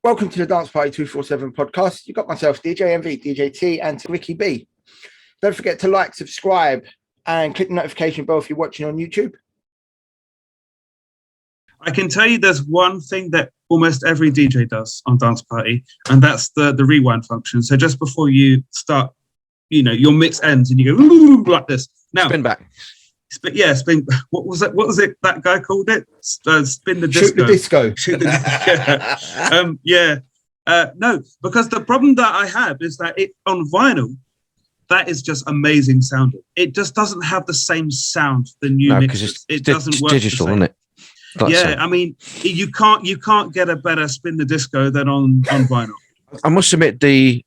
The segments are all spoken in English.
Welcome to the Dance Party 247 podcast. You've got myself, DJ MV, DJ T, and RikkiB. Don't forget to like, subscribe, and click the notification bell if you're watching on YouTube. I can tell you there's one thing that almost every DJ does on Dance Party, and that's the rewind function. So just before you start, your mix ends and you go like this. Now, spin back. Spin. What was it? What was it? That guy called it? Spin the disco. Shoot the disco. Shoot the disco. No, because the problem that I have is that it on vinyl, that is just amazing sounding. It just doesn't have the same sound than new mixes. It doesn't work digital, isn't it? I mean, you can't get a better spin the disco than on vinyl. I must admit I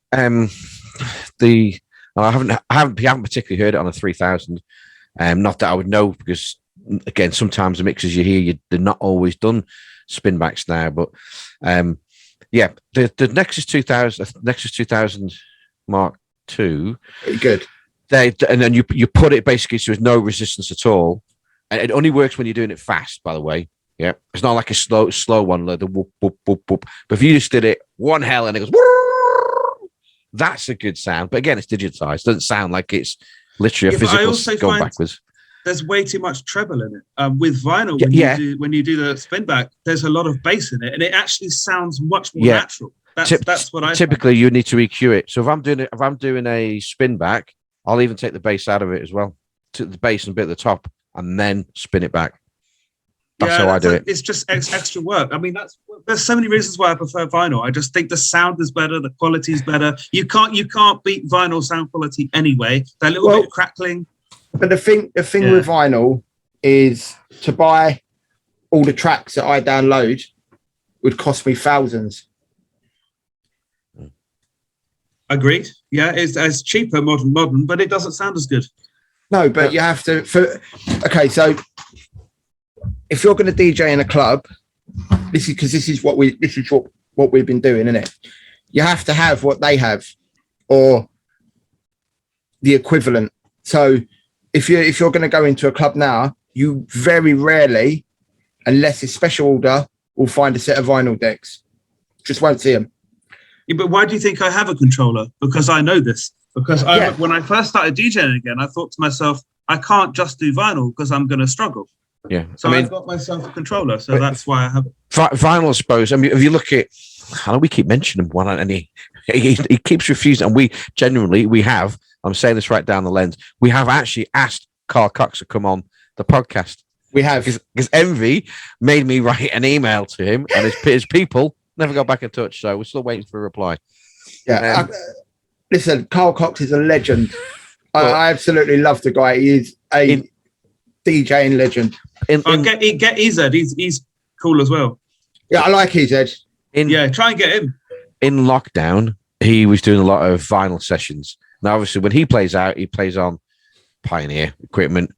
haven't particularly heard it on a 3000. Not that I would know, because again, sometimes the mixes you hear, they're not always done spin backs now. But the Nexus 2000 Mark II, pretty good. And then you put it basically so there's no resistance at all, and it only works when you're doing it fast. By the way, yeah, it's not like a slow one, like the whoop whoop whoop whoop. But if you just did it one hell and it goes, whoop, that's a good sound. But again, it's digitized. It doesn't sound like it's literally a physical going backwards. There's way too much treble in it. With vinyl, when you do the spin back, there's a lot of bass in it, and it actually sounds much more natural. That's what I typically find. You need to EQ it. So if I'm doing a spin back, I'll even take the bass out of it as well, to the bass and a bit at the top, and then spin it back. That's how I do it. It's just extra work. I mean, there's so many reasons why I prefer vinyl. I just think the sound is better, the quality is better. You can't beat vinyl sound quality anyway. That little bit of crackling. But the thing with vinyl is, to buy all the tracks that I download would cost me thousands. Agreed. Yeah, it's cheaper, modern, but it doesn't sound as good. No, but you have to. So if you're going to DJ in a club, this is what we've been doing, isn't it? You have to have what they have, or the equivalent. So if you're going to go into a club now, you very rarely, unless it's special order, will find a set of vinyl decks. Just won't see them. Yeah, but why do you think I have a controller? Because I know this. Because when I first started DJing again, I thought to myself, I can't just do vinyl because I'm going to struggle. Yeah, so I've got myself a controller, so that's why I have it. Vinyl, I suppose. I mean, if you look at, I know we keep mentioning one, and he keeps refusing, and we have. I'm saying this right down the lens. We have actually asked Carl Cox to come on the podcast. We have, because Envy made me write an email to him, and his people never got back in touch. So we're still waiting for a reply. Yeah, listen, Carl Cox is a legend. I absolutely love the guy. He is a DJing legend. Get EZ. He's cool as well. Yeah, I like EZ. Try and get him. In lockdown, he was doing a lot of vinyl sessions. Now, obviously, when he plays out, he plays on Pioneer equipment.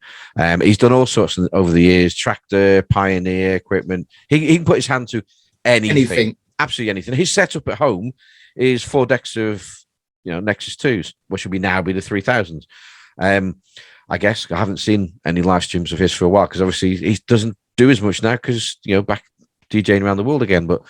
He's done all sorts over the years: Tractor, Pioneer equipment. He can put his hand to anything, absolutely anything. His setup at home is 4 decks of Nexus 2s, which will now be the 3000s. I guess I haven't seen any live streams of his for a while, because obviously he doesn't do as much now, because back DJing around the world again. But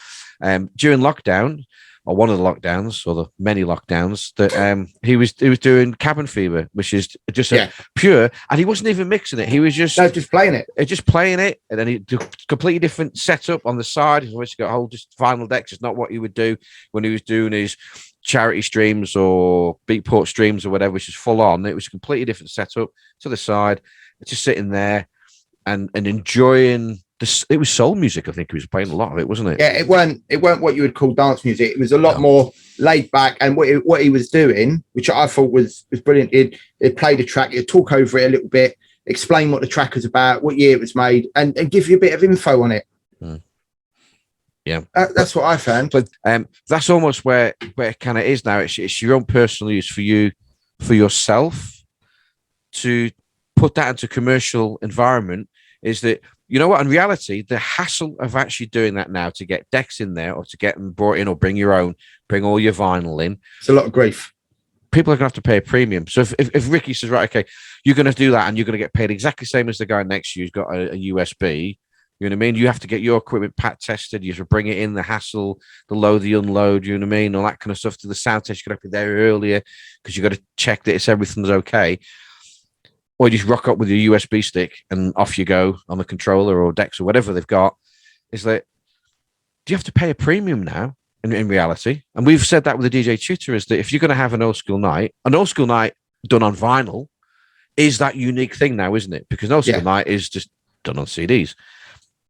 during lockdown, or one of the lockdowns, or the many lockdowns, that he was doing Cabin Fever, which is just pure, and he wasn't even mixing it. He was just playing it. Just playing it, and then he did a completely different setup on the side. He's always got a whole just vinyl decks. It's not what he would do when he was doing his charity streams or Beatport streams or whatever, which is full on. It was a completely different setup to the side, just sitting there and enjoying this. It was soul music. I think he was playing a lot of it, wasn't it? Yeah, it weren't what you would call dance music. It was a lot more laid back, and what he was doing, which I thought was brilliant. He'd play the track, he'd talk over it a little bit, explain what the track was about, what year it was made, and give you a bit of info on it. Yeah, that's what I found. But that's almost where it kind of is now. It's your own personal use for yourself to put that into commercial environment. Is that, what? In reality, the hassle of actually doing that now, to get decks in there, or to get them brought in, or bring all your vinyl in, it's a lot of grief. People are going to have to pay a premium. So if Ricky says, right, okay, you're going to do that, and you're going to get paid exactly the same as the guy next to you who's got a USB, You know what I mean? You have to get your equipment pat tested. You have to bring it in, the hassle, the load, the unload, you know what I mean? All that kind of stuff. To the sound test, you got to be there earlier because you got to check that everything's okay. Or you just rock up with your USB stick and off you go on the controller or Dex or whatever they've got. Is that, do you have to pay a premium now in reality? And we've said that with the DJ tutor, is that if you're going to have an old school night done on vinyl is that unique thing now, isn't it? Because an old school night is just done on CDs.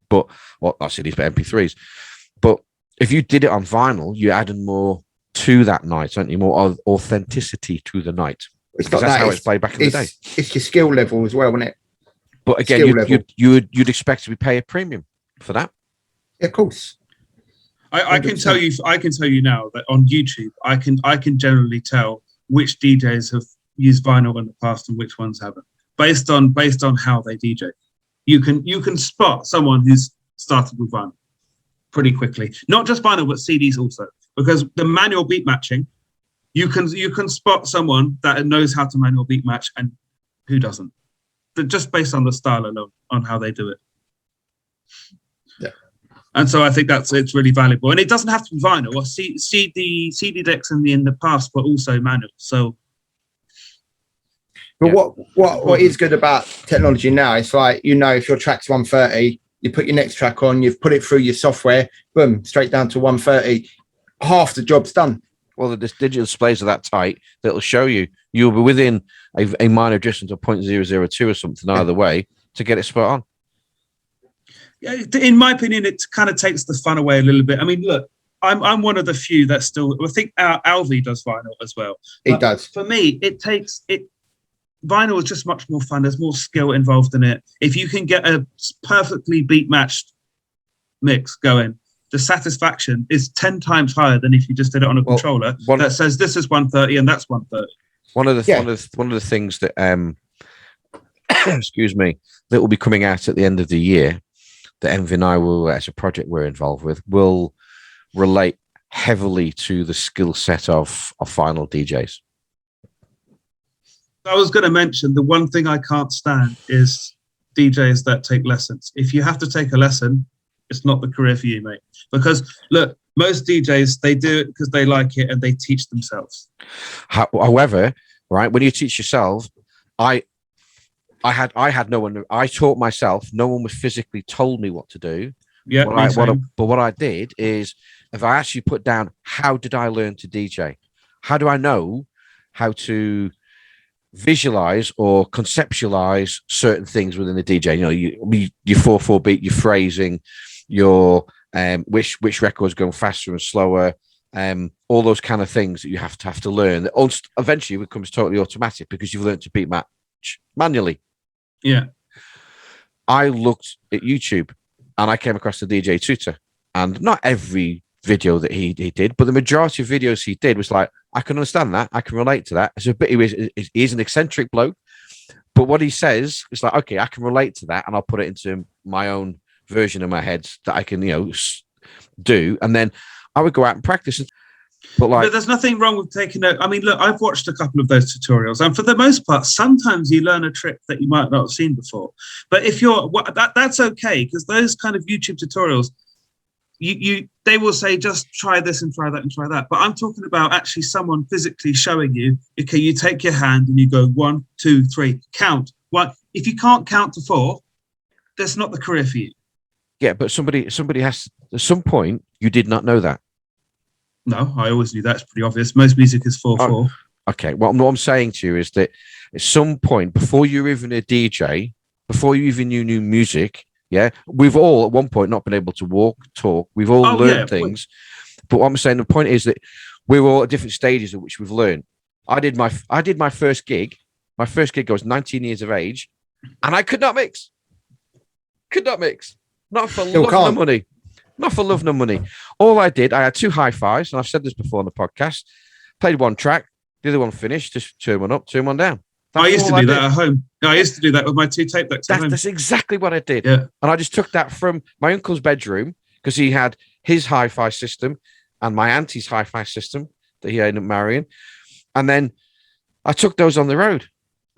But, well, not CDs, but MP3s. But if you did it on vinyl, you added more to that night, aren't you? More authenticity to the night. It's not that's that, how it's played back in the day. It's your skill level as well, isn't it? But again, you'd expect to be pay a premium for that. Yeah, of course. I can tell you now that on YouTube, I can generally tell which DJs have used vinyl in the past and which ones haven't, based on how they DJ. You can spot someone who's started with vinyl pretty quickly. Not just vinyl, but CDs also, because the manual beat matching, you can spot someone that knows how to manual beat match and who doesn't, just based on the style alone, on how they do it. Yeah. And so I think it's really valuable, and it doesn't have to be vinyl. Or CD decks in the past, but also manual. So. But what is good about technology now, it's like, if your track's 130, you put your next track on, you've put it through your software, boom, straight down to 130. Half the job's done. Well, the digital displays are that tight that it'll show you'll be within a minor adjustment of 0.002 or something either way to get it spot on. Yeah, in my opinion, it kind of takes the fun away a little bit. I mean, look, I'm one of the few that still, I think Alvi does vinyl as well. He does. For me, vinyl is just much more fun. There's more skill involved in it. If you can get a perfectly beat matched mix going, the satisfaction is 10 times higher than if you just did it on a controller that says this is 130 and that's 130. One of the things that excuse me, that will be coming out at the end of the year that Envy and I will, as a project we're involved with, will relate heavily to the skill set of final DJs. I was going to mention the one thing I can't stand is DJs that take lessons. If you have to take a lesson, it's not the career for you, mate. Because look, most DJs, they do it because they like it and they teach themselves. However, right, when you teach yourself, I had no one. I taught myself. No one was physically told me what to do. Yeah. But what I did is, if I actually put down, how did I learn to DJ? How do I know how to visualize or conceptualize certain things within the DJ? Your 4/4 beat, your phrasing, your which record's going faster and slower, all those kind of things that you have to learn. Eventually, it becomes totally automatic because you've learned to beat match manually. Yeah. I looked at YouTube and I came across the DJ tutor, and not every video that he did, but the majority of videos he did was like, I can understand that, I can relate to that. It's a bit, he's an eccentric bloke, but what he says is like, okay, I can relate to that, and I'll put it into my own version in my head that I can do, and then I would go out and practice. But there's nothing wrong with taking I mean, look, I've watched a couple of those tutorials, and for the most part, sometimes you learn a trick that you might not have seen before. But if that's okay, because those kind of YouTube tutorials, they will say, just try this and try that and try that. But I'm talking about actually someone physically showing you, okay, you take your hand and you go 1, 2, 3, count. One. If you can't count to 4, that's not the career for you. Yeah, but somebody has, at some point, you did not know that. No, I always knew that's pretty obvious. Most music is 4/4. Okay, what I'm saying to you is that at some point, before you're even a DJ, before you even knew music, yeah, we've all at one point not been able to walk, talk. We've all learned things. But what I'm saying, the point is that we're all at different stages at which we've learned. I did my first gig. My first gig, I was 19 years of age, and I could not mix. Not for love nor money. Not for love nor money. All I did, I had 2 hi-fis, and I've said this before on the podcast. Played one track, the other one finished, just turn one up, turn one down. I used to do that at home. I used to do that with my 2 tape decks at home. That's exactly what I did. Yeah. And I just took that from my uncle's bedroom, because he had his hi-fi system and my auntie's hi-fi system that he ended up marrying. And then I took those on the road.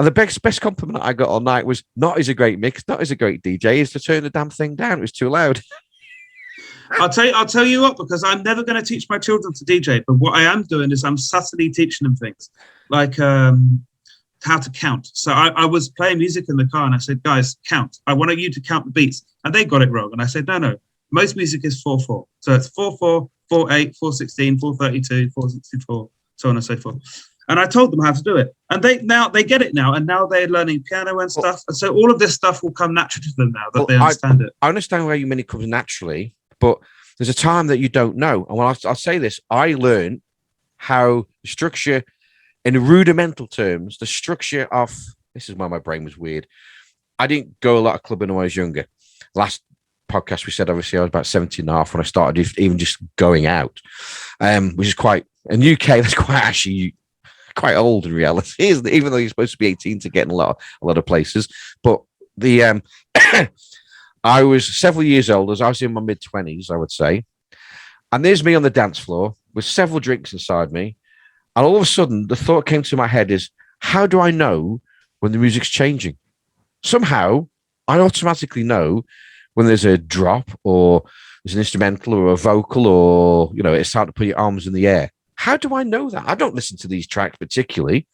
And the best compliment I got all night was not as a great mix, not as a great DJ, is to turn the damn thing down. It was too loud. I'll tell you what, because I'm never going to teach my children to DJ, but what I am doing is I'm subtly teaching them things like how to count. So I was playing music in the car and I said, guys, count. I want you to count the beats. And they got it wrong. And I said, no. Most music is 4/4. So it's 4/4, 4/8, 4/16, 4/32, 4/64, so on and so forth. And I told them how to do it. And they get it now. And now they're learning piano and stuff. And so all of this stuff will come naturally to them now that they understand it. I understand where you mean it comes naturally, but there's a time that you don't know. And when I'll say this, I learned how the structure, in rudimental terms, the structure of, this is why my brain was weird. I didn't go a lot of clubbing when I was younger. Last podcast we said, obviously, I was about 17 and a half when I started even just going out, which is quite, in UK, that's quite old in reality, isn't it? Even though you're supposed to be 18 to get in a lot of places. But the I was several years old, as I was in my mid-20s, I would say. And there's me on the dance floor with several drinks inside me. And all of a sudden, the thought came to my head is, how do I know when the music's changing? Somehow, I automatically know when there's a drop or there's an instrumental or a vocal or, it's time to put your arms in the air. How do I know that? I don't listen to these tracks particularly,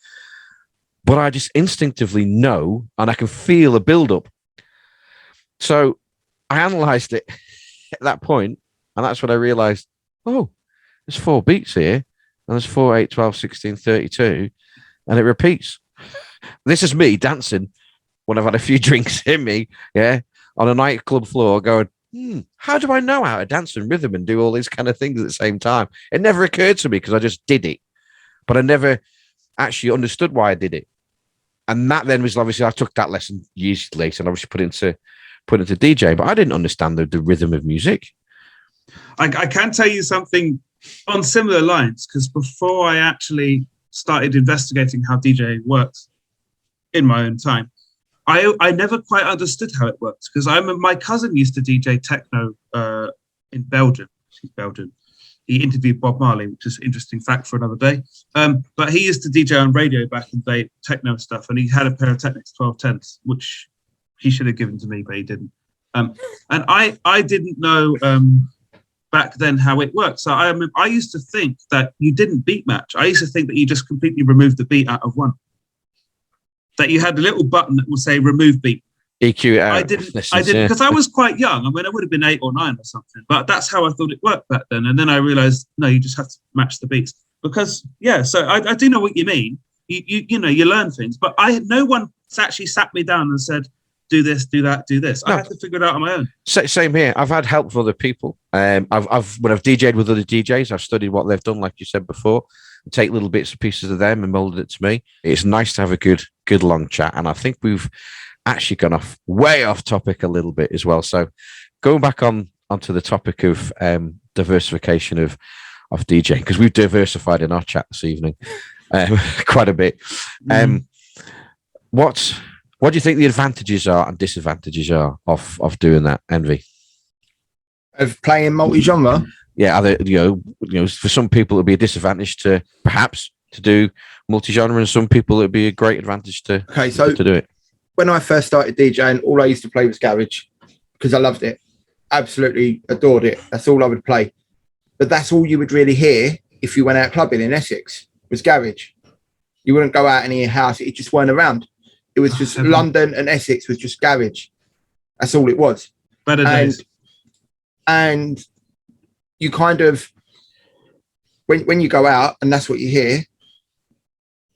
but I just instinctively know and I can feel a build-up. So I analysed it at that point, and that's when I realised, oh, there's 4 beats here, and there's 4, 8, 12, 16, 32, and it repeats. This is me dancing when I've had a few drinks in me, on a nightclub floor going, how do I know how to dance and rhythm and do all these kind of things at the same time? It never occurred to me because I just did it, but I never actually understood why I did it. And that then was obviously, I took that lesson years later and obviously put into DJ, but I didn't understand the rhythm of music. I can tell you something on similar lines, because before I actually started investigating how DJing works in my own time, I never quite understood how it works, because my cousin used to DJ techno in Belgium. He's Belgian. He interviewed Bob Marley, which is an interesting fact for another day. But he used to DJ on radio back in the day, techno stuff, and he had a pair of Technics 1210s, which he should have given to me, but he didn't. And I didn't know back then how it worked. So I used to think that you didn't beat match. I used to think that you just completely removed the beat out of one. That you had a little button that would say remove beat. EQ it out. I didn't, because I was quite young. I mean, I would have been 8 or 9 or something, but that's how I thought it worked back then. And then I realized, no, you just have to match the beats. Because, so I do know what you mean. You learn things, but no one actually sat me down and said, do this, do that, do this. No. I had to figure it out on my own. Same here. I've had help from other people. When I've DJed with other DJs, I've studied what they've done, like you said before, and take little bits and pieces of them and molded it to me. It's nice to have a good long chat. And I think we've actually gone way off topic a little bit as well. So going back onto the topic of diversification of DJing, because we've diversified in our chat this evening quite a bit. What do you think the advantages are and disadvantages are of doing that, Envy? Of playing multi-genre? Yeah, for some people it'd be a disadvantage to do multi-genre, and some people it'd be a great advantage to do it. When I first started DJing, all I used to play was garage because I loved it. Absolutely adored it. That's all I would play. But that's all you would really hear if you went out clubbing in Essex was garage. You wouldn't go out in your house. It just weren't around. It was just London and Essex was just garage. That's all it was. Better days. And you kind of, when you go out and that's what you hear,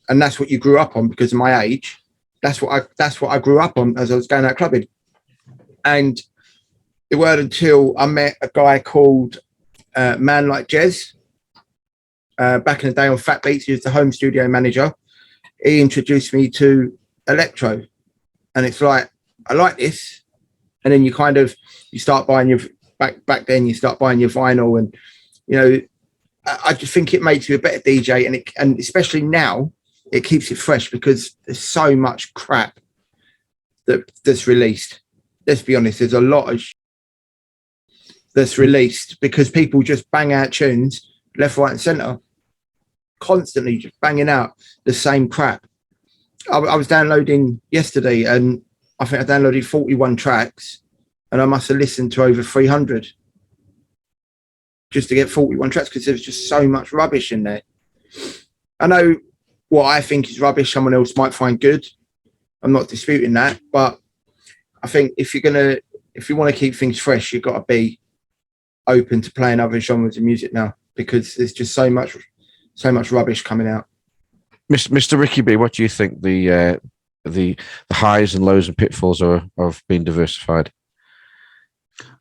and that's what you grew up on because of my age, that's what I grew up on as I was going out clubbing. And it weren't until I met a guy called Man Like Jez back in the day on Fat Beats. He was the home studio manager. He introduced me to electro, and it's like, I like this. And then you start buying your back then you start buying your vinyl, and I just think it makes you a better DJ, and especially now it keeps it fresh because there's so much crap that's released. Let's be honest, there's a lot of that's released because people just bang out tunes left, right, and center, constantly just banging out the same crap. I was downloading yesterday, and I think I downloaded 41 tracks, and I must have listened to over 300 just to get 41 tracks because there's just so much rubbish in there. I know what I think is rubbish, someone else might find good. I'm not disputing that, but I think if you want to keep things fresh, you've got to be open to playing other genres of music now, because there's just so much rubbish coming out. Mr. RikkiB, what do you think the highs and lows and pitfalls are of being diversified?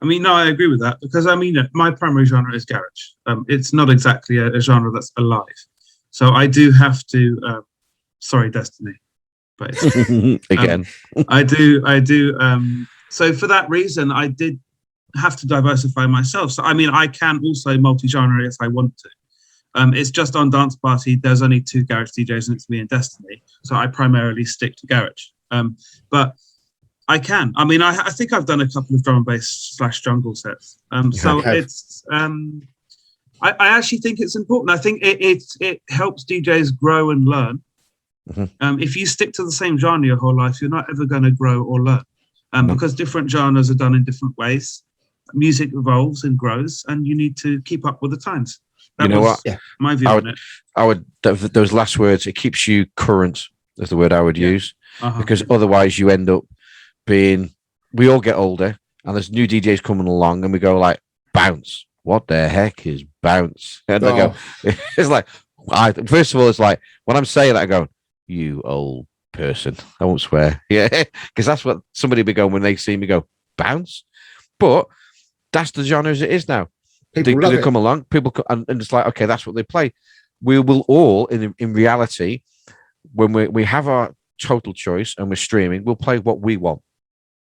I mean, no, I agree with that, because I mean, my primary genre is garage. It's not exactly a genre that's alive. So I do have to, sorry, Destiny, but again, I do. So for that reason, I did have to diversify myself. So I mean, I can also multi-genre if I want to. It's just on Dance Party, there's only 2 garage DJs, and it's me and Destiny. So I primarily stick to garage. But I can. I mean, I think I've done a couple of drum and bass / jungle sets. So it's. I actually think it's important. I think it helps DJs grow and learn. Mm-hmm. If you stick to the same genre your whole life, you're not ever going to grow or learn, because different genres are done in different ways. Music evolves and grows, and you need to keep up with the times. That you know what? Yeah. My view on it. Those last words, it keeps you current, is the word I would use, because otherwise you end up being, we all get older and there's new DJs coming along and we go like, bounce. What the heck is bounce? And I go, it's like, first of all, it's like, when I'm saying that, I go, you old person. I won't swear. Yeah. Because that's what somebody be going when they see me go, bounce. But that's the genre as it is now. They come along, and it's like, okay, that's what they play. We will all, in reality, when we have our total choice and we're streaming, we'll play what we want,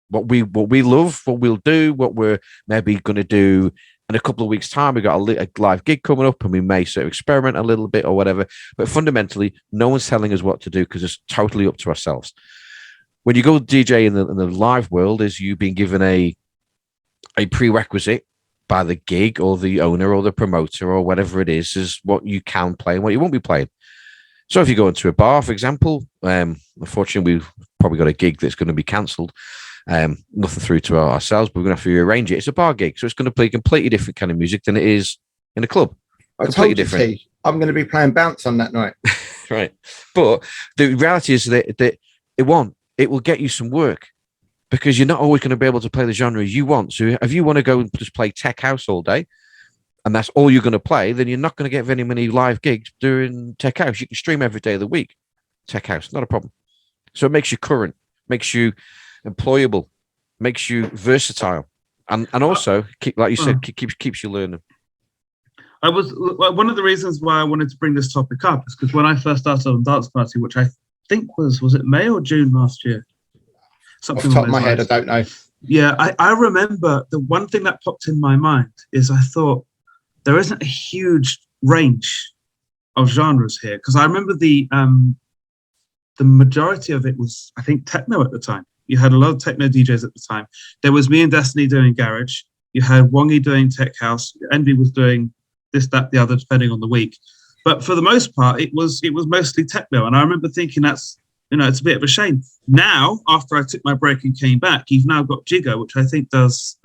what we love, what we'll do, what we're maybe going to do in a couple of weeks' time. We got a live gig coming up, and we may sort of experiment a little bit or whatever. But fundamentally, no one's telling us what to do, because it's totally up to ourselves. When you go DJ in the live world, is you being given a prerequisite by the gig or the owner or the promoter or whatever it is what you can play and what you won't be playing. So if you go into a bar, for example, unfortunately, we've probably got a gig that's going to be cancelled. Nothing through to ourselves, but we're going to have to rearrange it. It's a bar gig, so it's going to play completely different kind of music than it is in a club. Completely different. I'm going to be playing bounce on that night. Right. But the reality is that it will get you some work, because you're not always going to be able to play the genre you want. So if you want to go and just play tech house all day, and that's all you're going to play, then you're not going to get very many live gigs doing tech house. You can stream every day of the week. Tech house, not a problem. So it makes you current, makes you employable, makes you versatile, and also, like you said, keeps you learning. One of the reasons why I wanted to bring this topic up is because when I first started on Dance Party, which I think was it May or June last year? Something off the top of my head, I don't know. Yeah, I remember the one thing that popped in my mind is I thought there isn't a huge range of genres here, because I remember the majority of it was, I think, techno at the time. You had a lot of techno DJs at the time. There was me and Destiny doing garage. You had Wongy doing tech house. Envy was doing this, that, the other, depending on the week. But for the most part, it was mostly techno. And I remember thinking it's a bit of a shame. Now, after I took my break and came back, you've now got Jigga, which I think does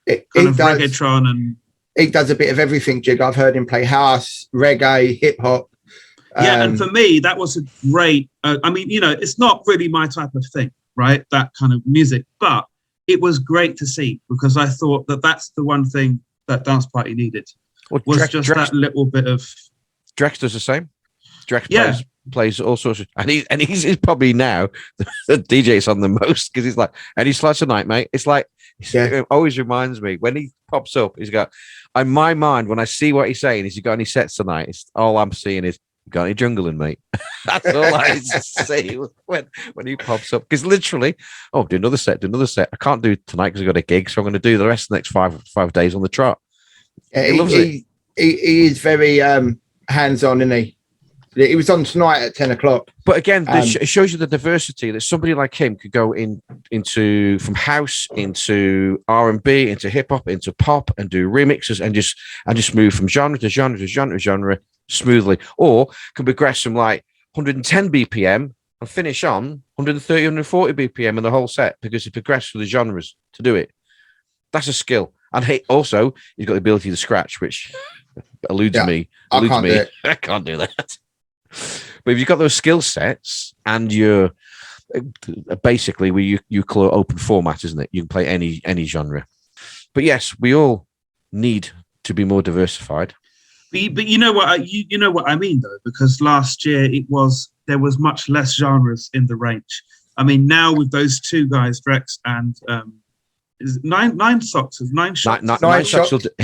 reggaeton, and he does a bit of everything. Jigga, I've heard him play house, reggae, hip hop. Yeah, and for me, that was a great. It's not really my type of thing, right? That kind of music, but it was great to see, because I thought that's the one thing that Dance Party needed, was that little bit of. Drex does the same. Drex plays all sorts of, and he's probably now the DJ's on the most, because he's like, any slots tonight, mate. It's like, it always reminds me when he pops up, he's got, in my mind, when I see what he's saying, is you got any sets tonight? It's all I'm seeing is, you got any jungling, mate? That's all I see when he pops up, because literally, do another set. I can't do it tonight because I've got a gig, so I'm going to do the rest of the next five days on the trot. He loves it. He is very hands-on, isn't he? He was on tonight at 10 o'clock. But again, it shows you the diversity that somebody like him could go into from house into R&B, into hip hop, into pop, and do remixes and just move from genre to genre to genre to genre smoothly, or can progress from like 110 BPM and finish on 130, 140 BPM in the whole set because he progressed through the genres to do it. That's a skill. And also, he's got the ability to scratch, which eludes me. I can't do it. I can't do that. But if you've got those skill sets and you're basically you call it open format, isn't it? You can play any genre. But yes, we all need to be more diversified. But you know what you know what I mean though, because last year there was much less genres in the range. I mean, now with those two guys, Drex and is it nine shots.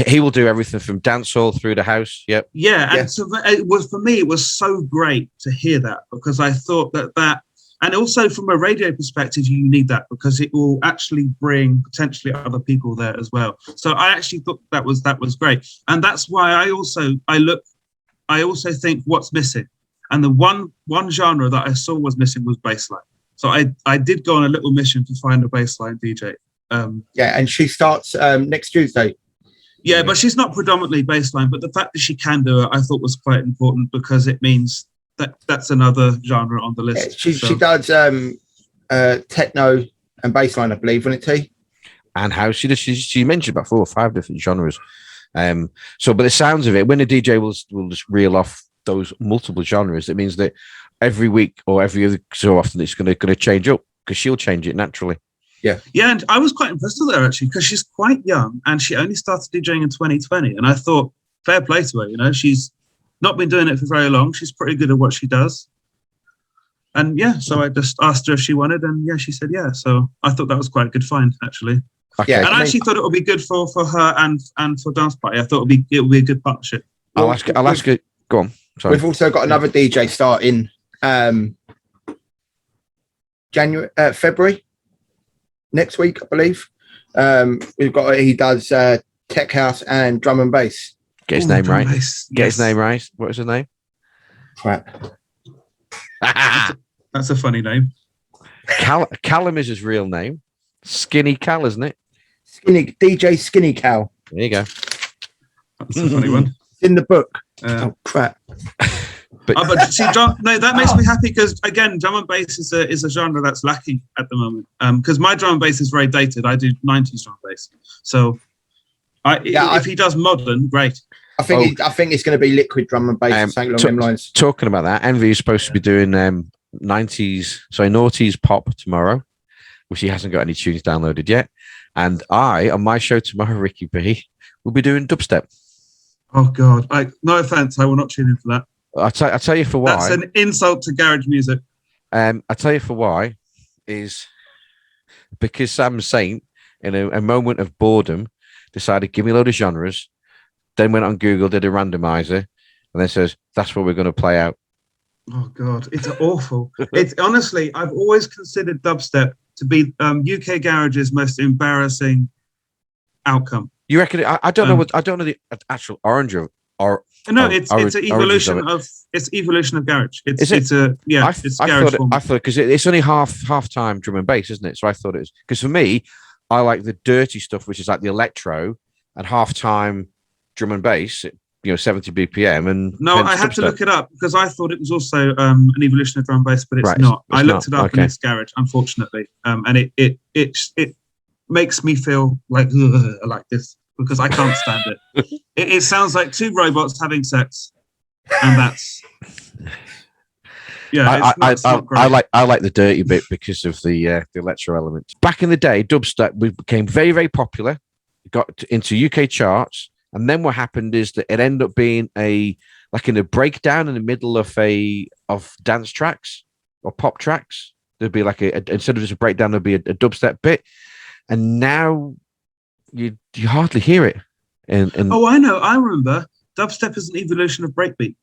He will do everything from dancehall through the house. Yep. Yeah, and so it was for me. It was so great to hear that because I thought that, and also from a radio perspective, you need that because it will actually bring potentially other people there as well. So I actually thought that was great, and that's why I also think what's missing, and the one genre that I saw was missing was bassline. So I did go on a little mission to find a bassline DJ. And she starts next Tuesday. Yeah, but she's not predominantly bassline. But the fact that she can do it, I thought was quite important because it means that's another genre on the list. Yeah, she does techno and bassline, I believe, wasn't it, T? And house. She mentioned about 4 or 5 different genres. So, but the sounds of it, when a DJ will just reel off those multiple genres, it means that every week or every other so often it's going to change up because she'll change it naturally. Yeah, and I was quite impressed with her actually because she's quite young and she only started DJing in 2020. And I thought, fair play to her. You know, she's not been doing it for very long. She's pretty good at what she does. And yeah, so I just asked her if she wanted, and yeah, she said yeah. So I thought that was quite a good find actually. Okay. Yeah, and I actually thought it would be good for her and for Dance Party. I thought it would be a good partnership. I'll ask her. Go on. Sorry. We've also got another DJ starting February next week, I believe. He does tech house and drum and bass. Get his name right. Nice. Get his name right. What was his name? Crap. That's a funny name. Callum is his real name. Skinny Cal, isn't it? DJ Skinny Cal. There you go. That's a funny one. It's in the book. Oh crap. But see, that makes me happy because again, drum and bass is a genre that's lacking at the moment. Because my drum and bass is very dated. I do 90s drum and bass. So, if he does modern, great. I think it's going to be liquid drum and bass. Along them lines. Talking about that, Envy is supposed to be doing 90s pop tomorrow, which he hasn't got any tunes downloaded yet. And I, on my show tomorrow, RikkiB, will be doing dubstep. Oh God! No offense, I will not tune in for that. I'll tell you for why. That's an insult to garage music. I'll tell you for why is because Sam Saint, in a moment of boredom, decided give me a load of genres, then went on Google, did a randomizer, and then says that's what we're going to play out. Oh God, it's awful. It's honestly, I've always considered dubstep to be UK garage's most embarrassing outcome. You reckon? I don't know what I don't know the actual orange of or. No, it's an evolution of garage. It's garage form. I thought because it's only half time drum and bass, isn't it? So I thought it was because for me, I like the dirty stuff, which is like the electro and half time drum and bass. 70 BPM and no, I had to look it up because I thought it was also an evolution of drum and bass, but it's not. I looked it up and it's garage, unfortunately, and it makes me feel like this. Because I can't stand it. It sounds like two robots having sex, and that's I like the dirty bit because of the electro element. Back in the day, dubstep became very very popular, got into UK charts, and then what happened is that it ended up being in a breakdown in the middle of dance tracks or pop tracks. There'd be instead of just a breakdown, there'd be a dubstep bit, and now. You hardly hear it. Oh, I know. I remember. Dubstep is an evolution of breakbeat.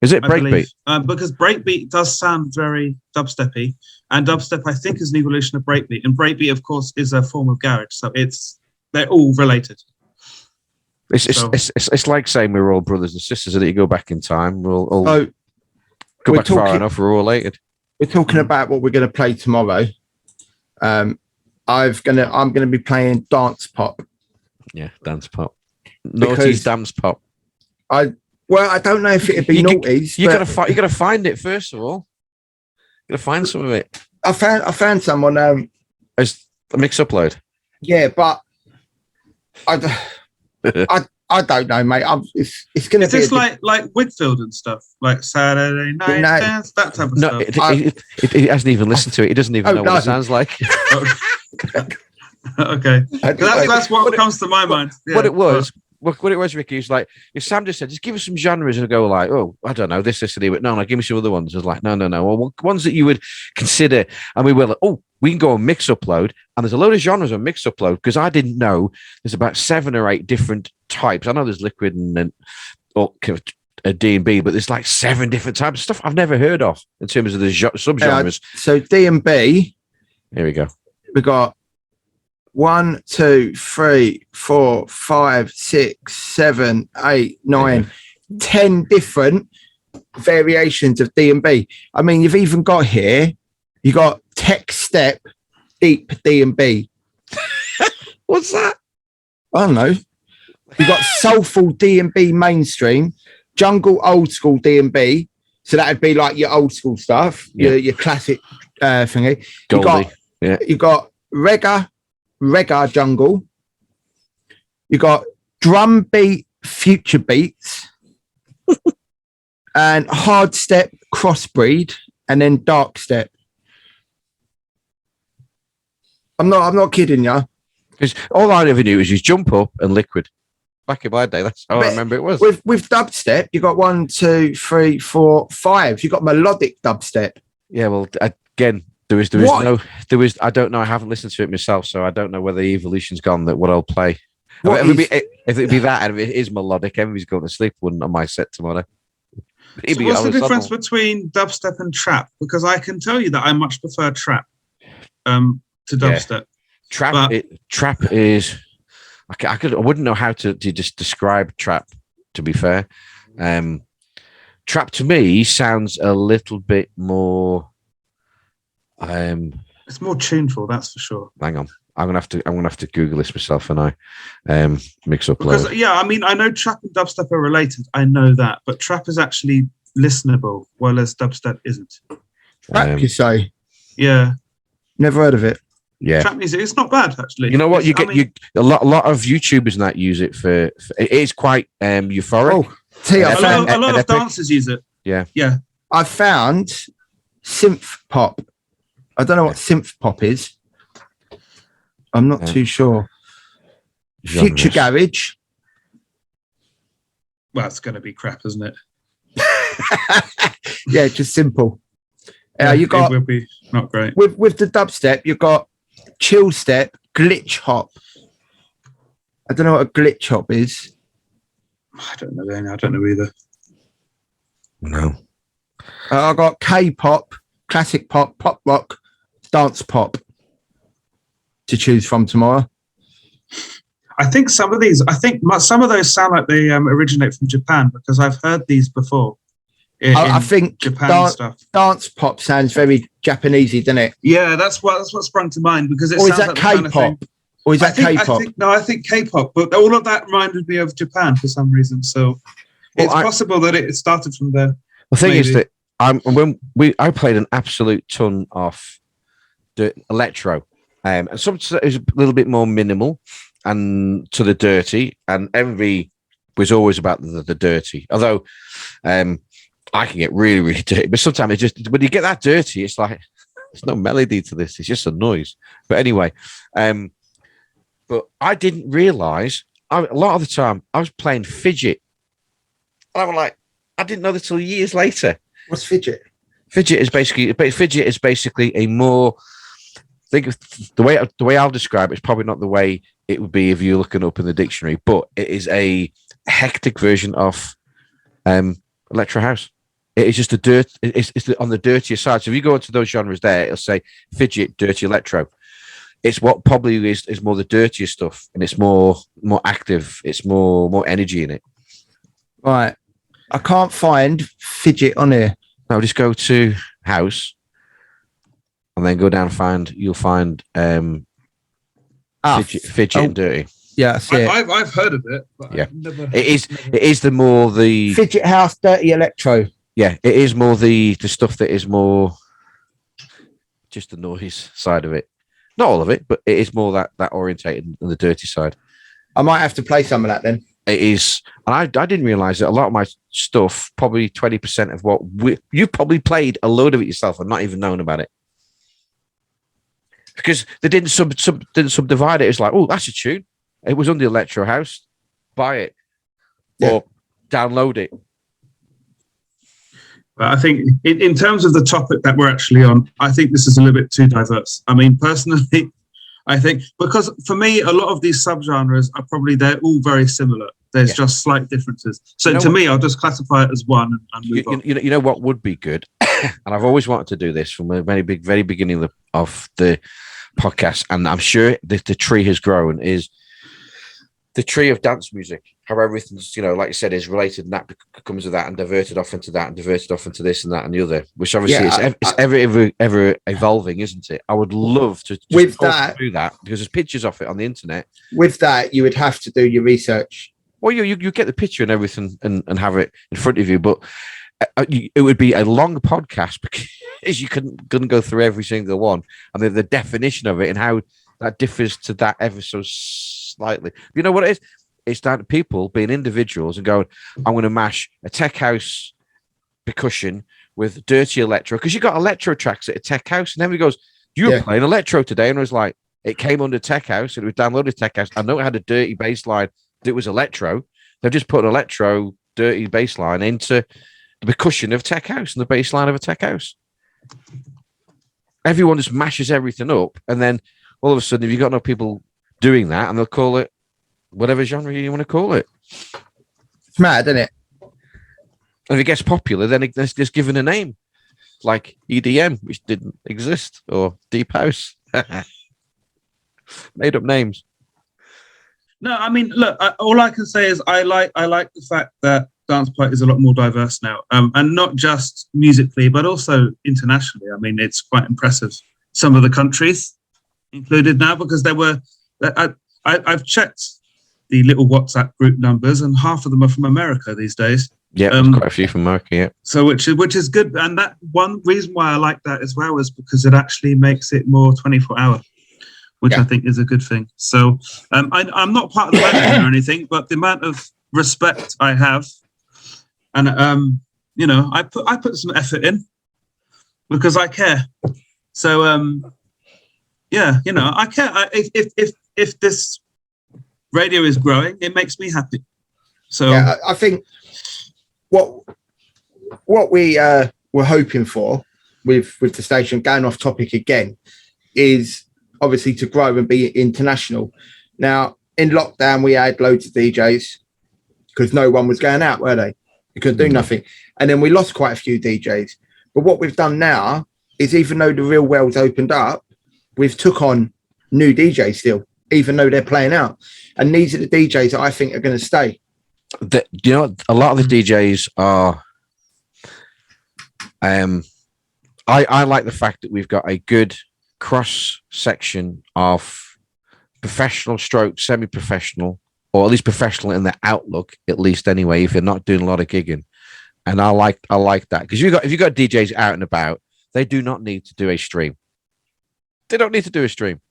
Is it breakbeat? Because breakbeat does sound very dubsteppy, and dubstep I think is an evolution of breakbeat. And breakbeat, of course, is a form of garage, so they're all related. It's like saying we're all brothers and sisters, and you go back in time, we'll all go back far enough. We're all related. We're talking about what we're going to play tomorrow. I'm gonna be playing dance pop. Yeah, dance pop. Naughty's dance pop. I don't know if it'd be naughty's. You gotta find it first of all. Gonna find some of it. I found someone. It's a mix upload. Yeah, but I don't know, mate. It's going to Is be this like Whitfield and stuff, like Saturday Night Dance, that type of stuff? He hasn't even listened to it. He doesn't even know what it sounds like. Okay, that's what comes to my mind. Yeah. What it was, Ricky, is like, if Sam just said, just give us some genres and go like, oh, I don't know, this, and but no, give me some other ones. I was like, no. Well, ones that you would consider, and we were like, oh, we can go on Mix Upload, and there's a load of genres on Mix Upload because I didn't know there's about 7 or 8 different types. I know there's liquid and a D&B, but there's like 7 different types of stuff I've never heard of in terms of the subgenres. So D&B, here we go. We got 1, 2, 3, 4, 5, 6, 7, 8, 9, 10 different variations of D&B. I mean, you've even got here, you got Tech Step, Deep D&B. What's that? I don't know. You got Soulful D&B Mainstream, Jungle Old School D&B. So that would be like your old school stuff, your classic thingy. You got Reggae Jungle. You got Drum Beat Future Beats and Hard Step Crossbreed, and then Dark Step. I'm not kidding you. Because all I ever knew was just Jump Up and Liquid. Back in my day, that's how I remember it was. With dubstep, you got 1, 2, 3, 4, 5. You got melodic dubstep. Yeah, well, again, there was. I don't know. I haven't listened to it myself, so I don't know whether the evolution's gone. That what I'll play. If it'd be that, and if it is melodic, everybody's going to sleep. Wouldn't on my set tomorrow. So what's the difference between dubstep and trap? Because I can tell you that I much prefer trap to dubstep. Trap is. I wouldn't know how to just describe trap. To be fair, trap to me sounds a little bit more. It's more tuneful, that's for sure. Hang on, I'm gonna have to Google this myself, and I mix up. Because I mean, I know trap and dubstep are related. I know that, but trap is actually listenable, whereas dubstep isn't. Trap, you say? Yeah. Never heard of it. Yeah, trap music. It's not bad actually. You know what? A lot of YouTubers and that use it for it is quite euphoric. A lot of dancers use it. Yeah. I found synth pop. I don't know what synth pop is. I'm not too sure. Genres. Future garage. Well, it's going to be crap, isn't it? Yeah, just simple. You got. It will be not great. With the dubstep, you got chill step, glitch hop. I don't know what a glitch hop is. I don't know. I don't know either. No. I got K-pop, classic pop, pop rock, dance pop to choose from tomorrow. I think some of those sound like they originate from Japan, because I've heard these before. I think Japan stuff. Dance pop sounds very Japanesey, doesn't it? Yeah, that's what sprung to mind, because or is that K-pop? Or is that K-pop? I think K-pop, but all of that reminded me of Japan for some reason. So it's possible that it started from there. The thing is that I played an absolute ton of electro, and some is a little bit more minimal and to the dirty. And Envy was always about the dirty, although I can get really, really dirty. But sometimes it just when you get that dirty, it's like there's no melody to this; it's just a noise. But anyway, but I didn't realize a lot of the time I was playing fidget. And I was like, I didn't know this till years later. What's fidget? Fidget is basically a more. I think the way I'll describe it's probably not the way it would be if you're looking up in the dictionary, but it is a hectic version of electro house. It is just it's on the dirtier side. So if you go into those genres there, it'll say fidget, dirty electro. It's what probably is more the dirtier stuff, and it's more active. It's more energy in it. Right. I can't find fidget on here. No, just go to house and then go down and you'll find fidget and dirty. Yeah, I see it. I've heard of it. But yeah, it is the fidget house, dirty electro. Yeah, it is more the stuff that is more just the noise side of it. Not all of it, but it is more that orientated than the dirty side. I might have to play some of that then. It is, and I didn't realize that a lot of my stuff, probably 20% of what you've probably played a load of it yourself and not even known about it, because they didn't subdivide it. It's like, oh, that's a tune. It was on the Electro House. Buy it or download it. But I think in terms of the topic that we're actually on, I think this is a little bit too diverse. I mean, personally, I think because for me, a lot of these subgenres are they're all very similar. There's just slight differences. So to me, I'll just classify it as one and move on. You know what would be good, and I've always wanted to do this from the very beginning of the podcast, and I'm sure the tree has grown, is the tree of dance music. How everything's, like you said, is related, and that comes with that, and diverted off into that, and diverted off into this and that and the other, which obviously it's ever evolving, isn't it? I would love to just do that because there's pictures of it on the internet. With that, you would have to do your research. Well, you get the picture and everything and have it in front of you, but it would be a long podcast because you couldn't go through every single one and the definition of it and how that differs to that ever so slightly. You know what it is? It's down to people being individuals and going, I'm going to mash a tech house percussion with dirty electro, because you got electro tracks at a tech house, and then he goes, you were playing electro today, and I was like, it came under tech house, and it was downloaded tech house. I know it had a dirty bass line that was electro. They've just put an electro dirty bass line into the percussion of tech house and the bass line of a tech house. Everyone just mashes everything up, and then all of a sudden, if you've got enough people doing that, and they'll call it whatever genre you want to call it. It's mad, isn't it? And if it gets popular, then it's just given a name, like EDM, which didn't exist, or Deep House. Made up names. No, I mean, look, all I can say is I like the fact that dance play is a lot more diverse now, and not just musically, but also internationally. I mean, it's quite impressive. Some of the countries included now, because there were. I've checked the little WhatsApp group numbers, and half of them are from America these days. Yeah, quite a few from America. Yeah. So which is good, and that one reason why I like that as well is because it actually makes it more 24-hour, which I think is a good thing. So I'm not part of the band or anything, but the amount of respect I have, and I put some effort in because I care. So I care. If this radio is growing, it makes me happy. So I think what we were hoping for with the station, going off topic again, is obviously to grow and be international. Now, in lockdown, we had loads of DJs because no one was going out, were they? You couldn't do nothing. And then we lost quite a few DJs. But what we've done now is, even though the real world's opened up, we've took on new DJs still, even though they're playing out. And these are the DJs that I think are going to stay. A lot of the DJs are... I like the fact that we've got a good cross-section of professional stroke, semi-professional, or at least professional in their outlook, at least anyway, if you're not doing a lot of gigging. And I like that. Because if you've got DJs out and about, they do not need to do a stream. They don't need to do a stream.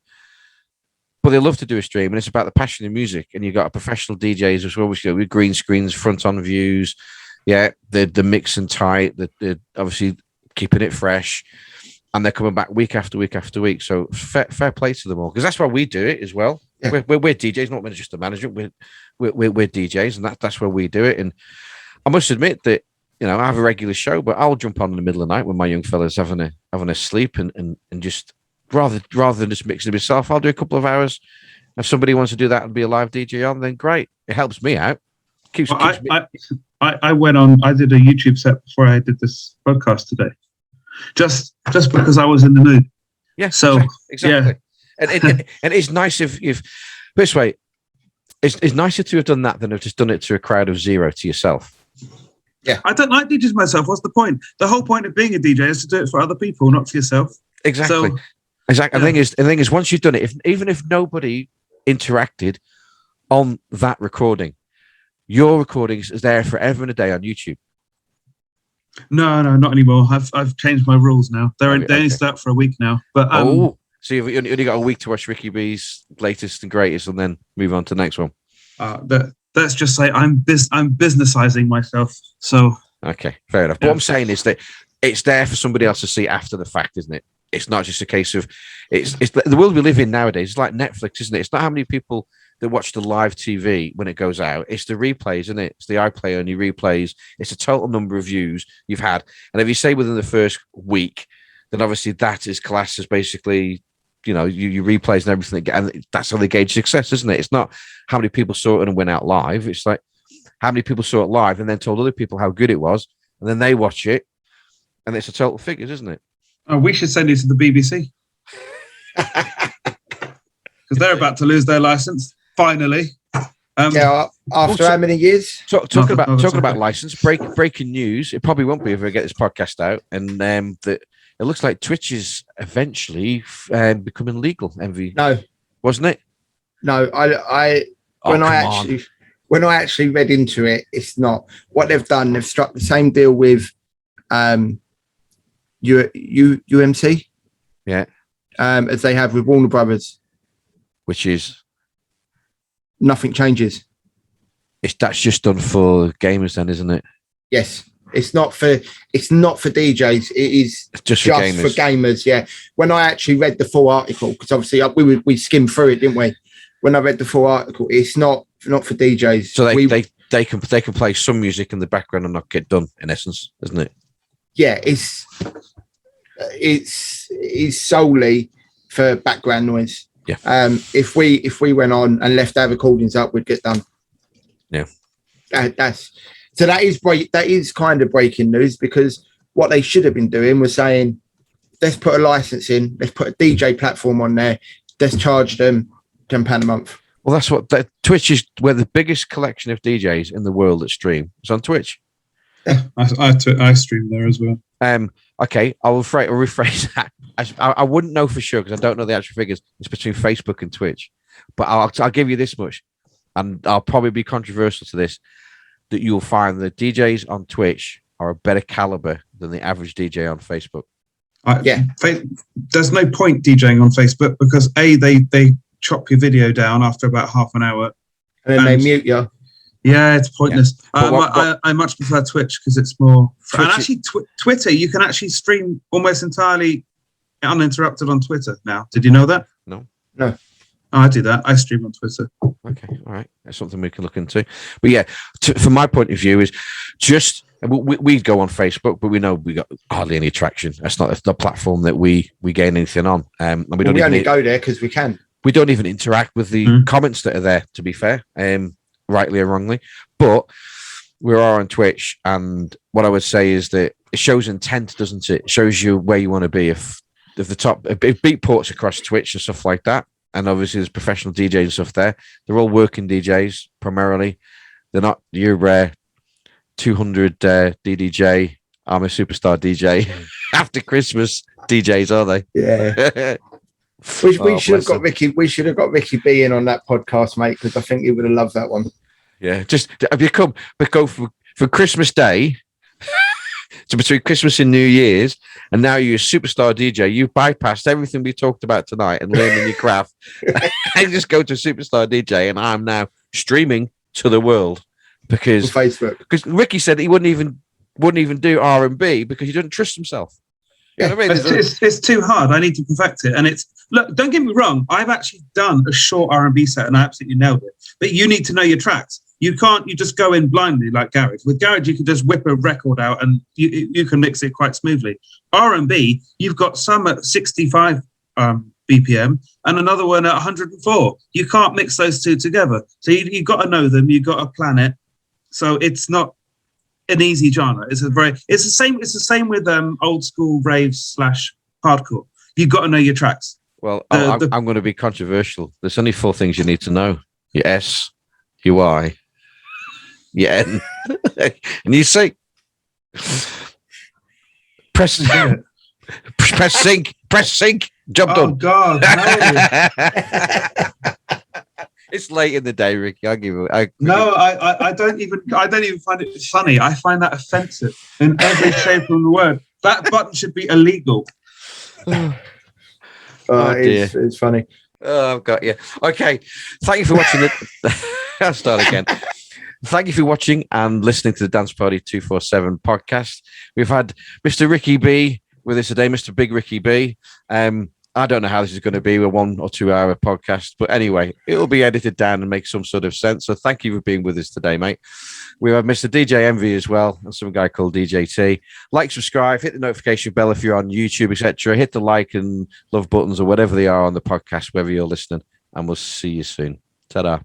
But they love to do a stream, and it's about the passion in music. And you've got a professional DJs as well, which with green screens, front-on views, the mix and tight, the obviously keeping it fresh, and they're coming back week after week after week. So fair play to them all, because that's why we do it as well. Yeah. We're DJs, not just the management. We're DJs, and that's where we do it. And I must admit that I have a regular show, but I'll jump on in the middle of the night when my young fella's having a sleep, and just rather than just mixing it myself, I'll do a couple of hours. If somebody wants to do that and be a live DJ on, then great. It helps me out. I went on. I did a YouTube set before I did this podcast today, just because I was in the mood. Yeah. So exactly. Yeah. And it's nice if this way. It's nicer to have done that than have just done it to a crowd of zero to yourself. Yeah. I don't like DJs myself. What's the point? The whole point of being a DJ is to do it for other people, not for yourself. Exactly. Exactly. Yeah. The thing is, once you've done it, even if nobody interacted on that recording, your recording is there forever and a day on YouTube. No, not anymore. I've changed my rules now. They only Okay. start for a week now. But so you've only got a week to watch RikkiB's latest and greatest, and then move on to the next one. Let's just say I'm businessizing myself. So okay, fair enough. Yeah. What I'm saying is that it's there for somebody else to see after the fact, isn't it? It's not just a case of it's the world we live in nowadays. It's like Netflix, isn't it? It's not how many people that watch the live TV when it goes out. It's the replays, isn't it? It's the iPlayer only replays. It's the total number of views you've had. And if you say within the first week, then obviously that is classed as basically, you replays and everything. And that's how they gauge success, isn't it? It's not how many people saw it and went out live. It's like how many people saw it live and then told other people how good it was. And then they watch it. And it's a total figures, isn't it? Oh, we should send it to the BBC. Because they're about to lose their license. Finally. After how many years? Talking about license, breaking news. It probably won't be if we get this podcast out. And that it looks like Twitch is eventually becoming legal. Envy, no, wasn't it? No, when I actually read into it, it's not what they've done. They've struck the same deal with UMC, as they have with Warner Brothers, which is. Nothing changes. That's just done for gamers, then, isn't it? Yes, it's not for DJs. It is just for gamers. Yeah. When I actually read the full article, because obviously we skimmed through it, didn't we? When I read the full article, it's not for DJs. So they can play some music in the background and not get done. In essence, isn't it? Yeah, it's solely for background noise. Yeah. If we went on and left our recordings up, we'd get done. Yeah. That is kind of breaking news, because what they should have been doing was saying, let's put a license in, let's put a DJ platform on there, let's charge them £10 a month. Well, that's what Twitch is, where the biggest collection of DJs in the world that stream is on Twitch. Yeah. I stream there as well. Okay, I'll rephrase that. I wouldn't know for sure because I don't know the actual figures. It's between Facebook and Twitch, but I'll give you this much, and I'll probably be controversial to this, that you'll find that DJs on Twitch are a better caliber than the average DJ on Facebook. There's no point DJing on Facebook because they chop your video down after about half an hour, and then they mute you. Yeah, it's pointless. Yeah. I much prefer Twitch because it's more. And actually, Twitter, you can actually stream almost entirely uninterrupted on Twitter now. Did you know that? No. Oh, I do that. I stream on Twitter. Okay, all right. That's something we can look into. But yeah, from my point of view, is just we go on Facebook, but we know we got hardly any traction. That's not the platform that we gain anything on. And we only go there because we can. We don't even interact with the comments that are there. To be fair, rightly or wrongly, but we are on Twitch, and what I would say is that it shows intent, doesn't it? It shows you where you want to be. If Beatport's across Twitch and stuff like that, and obviously there's professional DJs and stuff there. They're all working DJs primarily. They're not your 200 DDJ. I'm a superstar DJ after Christmas DJs, are they? Yeah. We should have got Ricky. We should have got RikkiB in on that podcast, mate, because I think he would have loved that one. Yeah, just have you go for Christmas Day to between Christmas and New Year's, and now you're a superstar DJ. You've bypassed everything we talked about tonight and learning your craft. And just go to a superstar DJ, and I'm now streaming to the world because on Facebook. Because Ricky said he wouldn't even do R&B because he doesn't trust himself. You know what I mean? It's too hard. I need to perfect it. And look, don't get me wrong. I've actually done a short R&B set and I absolutely nailed it. But you need to know your tracks. You just go in blindly like Garage. With Garage, you can just whip a record out and you can mix it quite smoothly. R&B, you've got some at 65 BPM and another one at 104. You can't mix those two together. So you've got to know them. You've got to plan it. So it's not an easy genre. It's the same with old school raves / hardcore. You've got to know your tracks. Well, I'm going to be controversial. There's only 4 things you need to know: your S, your Y, your N, and you say, press sync, job done. Oh God! No. It's late in the day, Ricky. I don't even find it funny. I find that offensive in every shape of the word. That button should be illegal. Oh, it's funny. Oh, I've got you. Okay. Thank you for watching it. I'll start again. Thank you for watching and listening to the Dance Party 247 podcast. We've had Mr. RikkiB with us today, Mr. Big RikkiB. I don't know how this is going to be a 1 or 2 hour podcast, but anyway, it'll be edited down and make some sort of sense. So thank you for being with us today, mate. We have Mr. DJ Envy as well, and some guy called DJ T. Like, subscribe, hit the notification bell if you're on YouTube, etc. Hit the like and love buttons or whatever they are on the podcast, wherever you're listening, and we'll see you soon. Ta-da.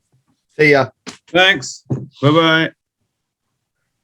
See ya. Thanks. Bye-bye.